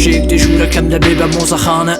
ڕۆژێک دێژورەکەم دەبێ بە مۆزەخانە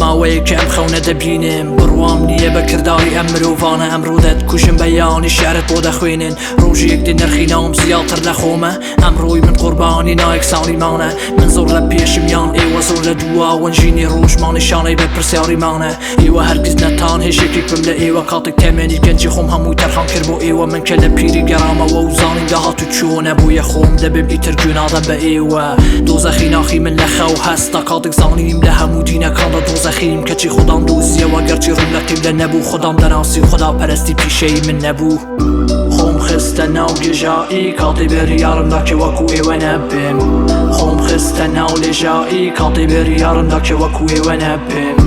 ماوەیە کە ئەم خەونە دەبینم بڕوام نییە بە کردداری ئەم مرۆڤانە ئەمڕۆ دەتکوژم بە یانی شارت بۆ دەخوێنن ڕۆژێک دێ نرخی ناوم زیاتر لە خۆمە ئەمڕۆی من قوربانی نایەکسانیمانە من زۆر لە پێشم یان ئێوە زۆر لە دواوەنژینی ڕۆژمانیشانەی بە پرسیاریمانە ئێوە هەرگیز نەتان هێشێکی بم لە ئێوە کاتێک تەمێنی گەنجی خۆم هەمووی تەرخان کرد بۆ ئێوە من کە لە پیری گەڕامەوە و زانی داهات و چۆنە بۆیە خۆم دەبم ئیتر گوێنادەم بە ئێوە دۆزەخی ناخی من لە خەو هەستا کاتێک زانیم لە هەموو دینەکاندا دۆزەخیم کەچی خوددام دۆزیەوە گەرچی ڕوم لە قیبلە نەبوو خوددام دەناسی خدا پەرستی پیشەی من نەبوو خۆم خستە ناو گێژایی کاتی بێریارمدا کە وەکو ئێوە نەبم خۆم خستە ناو لێژایی کاتی بێریارمدا کە وەکو ئێوە نەبم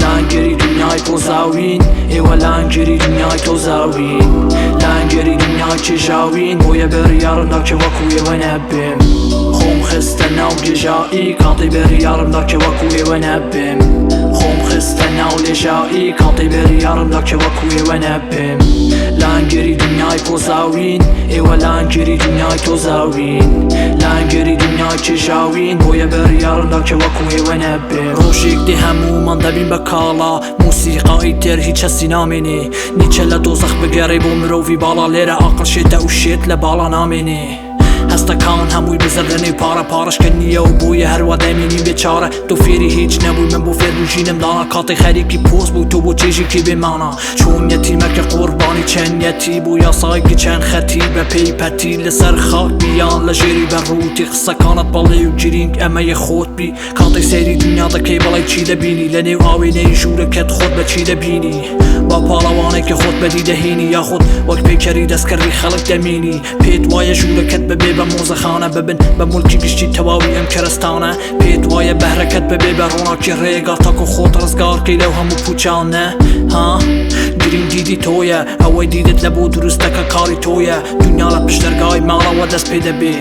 لانگری دنیای تۆزاوین ئێوە لانگری دنیای تۆزاوین لانگری دنیای چێژاوین بۆیە بێریارمدا کە وەکو ئێوە نەبم خۆم خستە ناو گێژایی کاتی بێریارمدا کە وەکو ئێوە نەبم خۆم خستە ناو لێژایی کاتی بێریارمدا کە وەکو ئێوە نەبم لانگری دنیای تۆزاوین ئێوە لانگری دنیای تۆزاوین لانگری دنیای چێژاوین بۆیە بێریارمدا کە وەکو ئێوە نەبم ڕۆژێک دێ هەموومان دەبین بە کاڵا موسیقای تر هیچ هەستی نامێنێ نیچە لە دۆزەخ بگەڕێ بۆ مرۆڤی باڵا لێرە ئاقڵ شێتە و شێت لە باڵا نامێنێ هەستەکان هەمووی بزەردنێ پارە پارەشکە نییە و بۆیە هەروە دەمێنی بێچارە تۆ فێری هیچ نەبووی من بۆ فێربووژینم دانا کاتێک خەریکی پۆست بووی تۆ بۆ چێژێکی بێمانە چۆن یەتیمەکە قوربانی چەندەتی بوو یاسایکی چەند خەتی بە پێی پەتی لەسەر خاک بیان لە ژێری بەڕووتی قسەکانت بەڵێ و گرنگ ئەمەیە خۆت بی کاتێک سەیری دنیا دەکەی بەڵێ چی دەبینی لە نێو ئاوێنەی ژوورەکەت خۆت بە چی دەبینی با پاڵەوانێکی خۆت بەدی دەهێنی یاخود وەک پێکەری دەستکردی خەڵک دەمێنی پێت وایە ژوورەکەت ببێ بە مۆزەخانە ببن بە مولکی گشتی تەواوی ئەم کەرستانە پێت وایە بەهرەکەت ببێ بە ڕۆناکی ڕێگا تاکو خۆت ڕزگارکەی لەو هەموو پوچانە ها گرنگی دی تۆیە ئەوەی دیدت لە بۆ دروستەکە کاری تۆیە دنیا لە پشتەرگای ماڵەوە دەست پێ دەبێ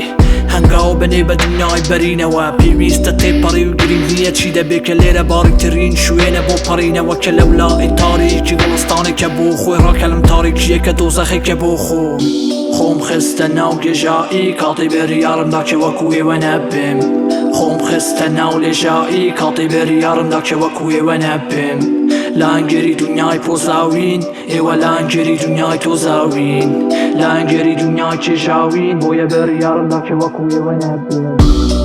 هەنگاو بنێ بە دنیای بەرینەوە پێویستە تێپەڕی و گرنگ نییە چی دەبێ کە لێرە باریکترین شوێنە بۆ پەڕینەوە کە لەولای تاریکی گوڵستانێکە بۆ خۆی ڕاکەلم تاریکیەکە دۆزەخێکە بۆ خۆم خۆم خستە ناو گێژایی کاتی بێریارمدا کە وەکو ئێوە نەبم خۆم خستە ناو لێژایی کاتی بێریارمدا کە وەکو ئێوە نەبم لانگری دنیای پۆزاوین ئێوە لانگری دنیای تۆزاوین لانگری دنیای چێژاوین بۆیە بێریارمدا کە وەکو ئێوە نەبم